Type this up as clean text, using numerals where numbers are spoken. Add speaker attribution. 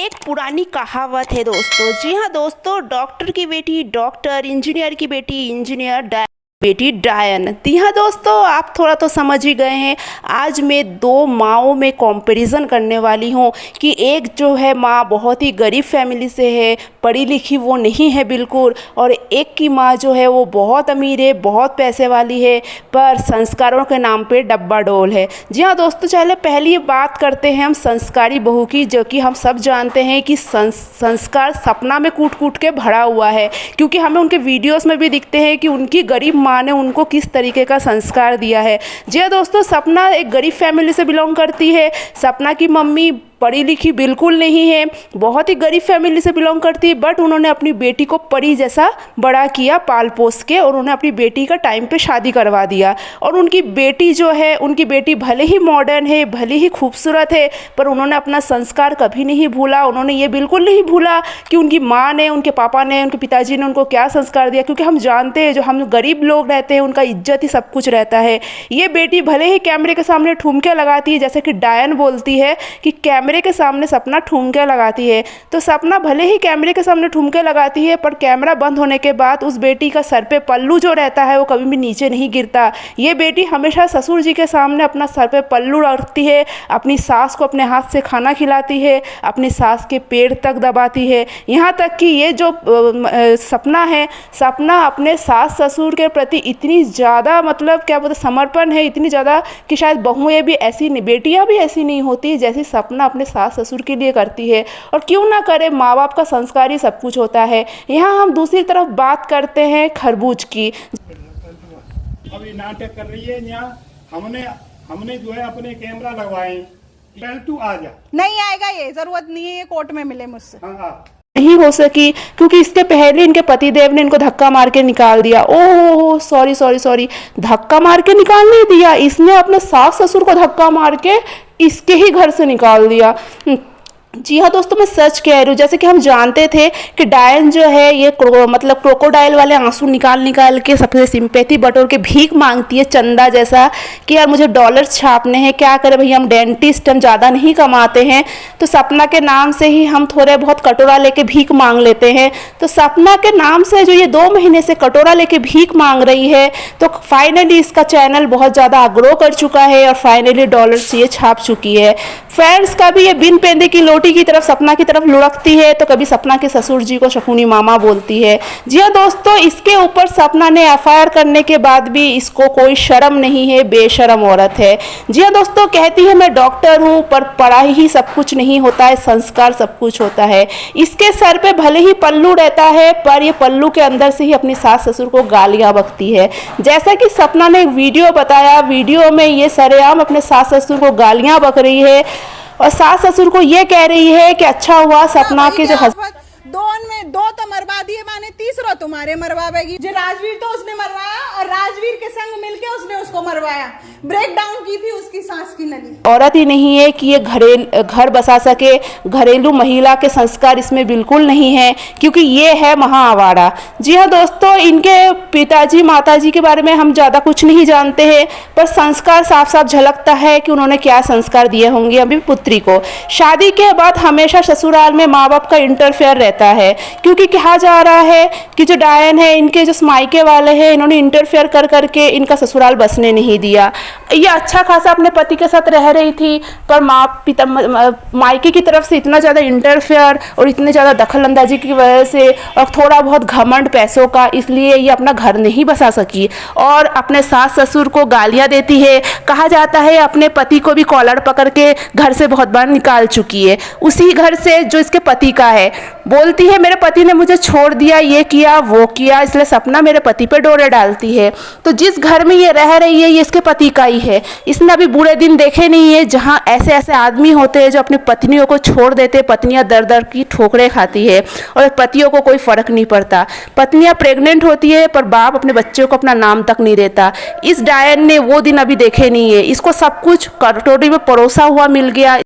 Speaker 1: एक पुरानी कहावत है दोस्तों। जी हाँ दोस्तों, डॉक्टर की बेटी डॉक्टर, इंजीनियर की बेटी इंजीनियर, बेटी डायन। जी हाँ दोस्तों, आप थोड़ा तो समझ ही गए हैं। आज मैं दो माँओं में कंपैरिजन करने वाली हूँ कि एक जो है माँ बहुत ही गरीब फैमिली से है, पढ़ी लिखी वो नहीं है बिल्कुल, और एक की माँ जो है वो बहुत अमीर है, बहुत पैसे वाली है, पर संस्कारों के नाम पे डब्बा डोल है। जी हाँ दोस्तों, चले पहली बात करते हैं हम संस्कारी बहू की, जो कि हम सब जानते हैं कि संस्कार सपना में कूट कूट के भरा हुआ है, क्योंकि हमें उनके वीडियोस में भी दिखते हैं कि उनकी गरीब माँ ने उनको किस तरीके का संस्कार दिया है। जी हाँ दोस्तों, सपना एक गरीब फैमिली से बिलोंग करती है। सपना की मम्मी पढ़ी लिखी बिल्कुल नहीं है, बहुत ही गरीब फैमिली से बिलोंग करती है, बट उन्होंने अपनी बेटी को परी जैसा बड़ा किया पाल पोस के, और उन्होंने अपनी बेटी का टाइम पे शादी करवा दिया। और उनकी बेटी जो है, उनकी बेटी भले ही मॉडर्न है, भले ही खूबसूरत है, पर उन्होंने अपना संस्कार कभी नहीं भूला। उन्होंने ये बिल्कुल नहीं भूला कि उनकी माँ ने, उनके पापा ने, उनके पिताजी ने उनको क्या संस्कार दिया, क्योंकि हम जानते हैं जो हम गरीब लोग रहते हैं उनका इज्जत ही सब कुछ रहता है। ये बेटी भले ही कैमरे के सामने ठुमके लगाती है, जैसे कि डायन बोलती है कि कैमरे के सामने सपना ठुमके लगाती है, तो सपना भले ही कैमरे के सामने ठुमके लगाती है, पर कैमरा बंद होने के बाद उस बेटी का सर पे पल्लू जो रहता है वो कभी भी नीचे नहीं गिरता। ये बेटी हमेशा ससुर जी के सामने अपना सर पे पल्लू रखती है, अपनी सास को अपने हाथ से खाना खिलाती है, अपनी सास के पैर तक दबाती है। यहाँ तक कि ये जो सपना है, सपना अपने सास ससुर के प्रति इतनी ज़्यादा मतलब क्या बोलते समर्पण है, इतनी ज़्यादा कि शायद बहुएं भी ऐसी नहीं, बेटियाँ भी ऐसी नहीं होती जैसी सपना अपने सास ससुर के लिए करती है। और क्यों ना करे, माँ बाप का संस्कार ही सब कुछ होता है। यहाँ हम दूसरी तरफ बात करते हैं खरबूज की।
Speaker 2: अभी नाटक कर रही है यहाँ, हमने जो है अपने कैमरा लगवाए, पहले तू आ जा।
Speaker 3: नहीं आएगा, ये जरूरत नहीं है, ये कोर्ट में मिले मुझसे।
Speaker 2: हाँ।
Speaker 1: नहीं हो सकी, क्योंकि इसके पहले इनके पतिदेव ने इनको धक्का मार के निकाल दिया। ओह सॉरी सॉरी सॉरी, धक्का मार के निकाल नहीं दिया, इसने अपने सास ससुर को धक्का मार के इसके ही घर से निकाल दिया। जी हाँ दोस्तों, मैं सच कह रही हूँ। जैसे कि हम जानते थे कि डायन जो है ये मतलब क्रोकोडाइल वाले आंसू निकाल निकाल के सबसे सिंपैथी बटोर के भीख मांगती है, चंदा जैसा, कि यार मुझे डॉलर्स छापने हैं, क्या करें भैया, हम डेंटिस्ट, हम ज़्यादा नहीं कमाते हैं, तो सपना के नाम से ही हम थोड़े बहुत कटोरा लेके भीख मांग लेते हैं। तो सपना के नाम से जो ये 2 महीने से कटोरा लेके भीख मांग रही है, तो फाइनली इसका चैनल बहुत ज़्यादा अग्रो कर चुका है और फाइनली डॉलर्स ये छाप चुकी है। फ्रेंड्स, कभी ये बिन पेंदे की लोटी की तरफ सपना की तरफ लुढ़कती है, तो कभी सपना के ससुर जी को शकुनी मामा बोलती है। जी हाँ दोस्तों, इसके ऊपर सपना ने एफआईआर करने के बाद भी इसको कोई शर्म नहीं है, बेशरम औरत है। जी हाँ दोस्तों, कहती है मैं डॉक्टर हूँ, पर पढ़ाई ही सब कुछ नहीं होता है, संस्कार सब कुछ होता है। इसके सर पे भले ही पल्लू रहता है, पर ये पल्लू के अंदर से ही अपनी सास ससुर को गालियाँ बकती है। जैसा कि सपना ने एक वीडियो बताया, वीडियो में ये सरेआम अपने सास ससुर को गालियाँ बक रही है और सास ससुर को ये कह रही है कि अच्छा हुआ सपना के जो
Speaker 3: दो तो मरवा दिए माने, तीसरा तुम्हारे मरवाएगी। जो राजवीर तो उसने मरवाया, और राजवीर के संग मिलके उसने उसको मरवाया। ब्रेक डाउन की थी उसकी सांस की नली।
Speaker 1: औरत ही नहीं है कि ये घर बसा सके, घरेलू महिला के संस्कार इसमें बिल्कुल नहीं है, क्योंकि ये है महाआवारा। जी हाँ दोस्तों, इनके पिताजी माताजी के बारे में हम ज़्यादा कुछ नहीं जानते हैं, पर संस्कार साफ साफ झलकता है कि उन्होंने क्या संस्कार दिए होंगे अभी पुत्री को। शादी के बाद हमेशा ससुराल में माँ बाप का इंटरफेयर रहता है, क्योंकि कहा जा रहा है कि जो डायन है, इनके जो मायके वाले हैं, इन्होंने इंटरफेयर कर करके इनका ससुराल बसने नहीं दिया। ये अच्छा खासा अपने पति के साथ रह रही थी, पर मायके की तरफ से इतना ज़्यादा इंटरफेयर और इतने ज़्यादा दखल अंदाजी की वजह से, और थोड़ा बहुत घमंड पैसों का, इसलिए ये अपना घर नहीं बसा सकी और अपने सास ससुर को गालियाँ देती है। कहा जाता है अपने पति को भी कॉलर पकड़ के घर से बहुत बार निकाल चुकी है, उसी घर से जो इसके पति का है। बोलती है मेरे पति ने मुझे छोड़ दिया, ये किया वो किया, इसलिए सपना मेरे पति पे डोरे डालती है। तो जिस घर में ये रह रही है, ये इसके पति का ही है। इसने अभी बुरे दिन देखे नहीं है जहाँ ऐसे ऐसे आदमी होते हैं जो अपनी पत्नियों को छोड़ देते, पत्नियां दर दर की ठोकरें खाती है और पतियों को कोई फर्क नहीं पड़ता। पत्नियां प्रेग्नेंट होती है, पर बाप अपने बच्चों को अपना नाम तक नहीं देता। इस डायन ने वो दिन अभी देखे नहीं है, इसको सब कुछ कटोरी में परोसा हुआ मिल गया।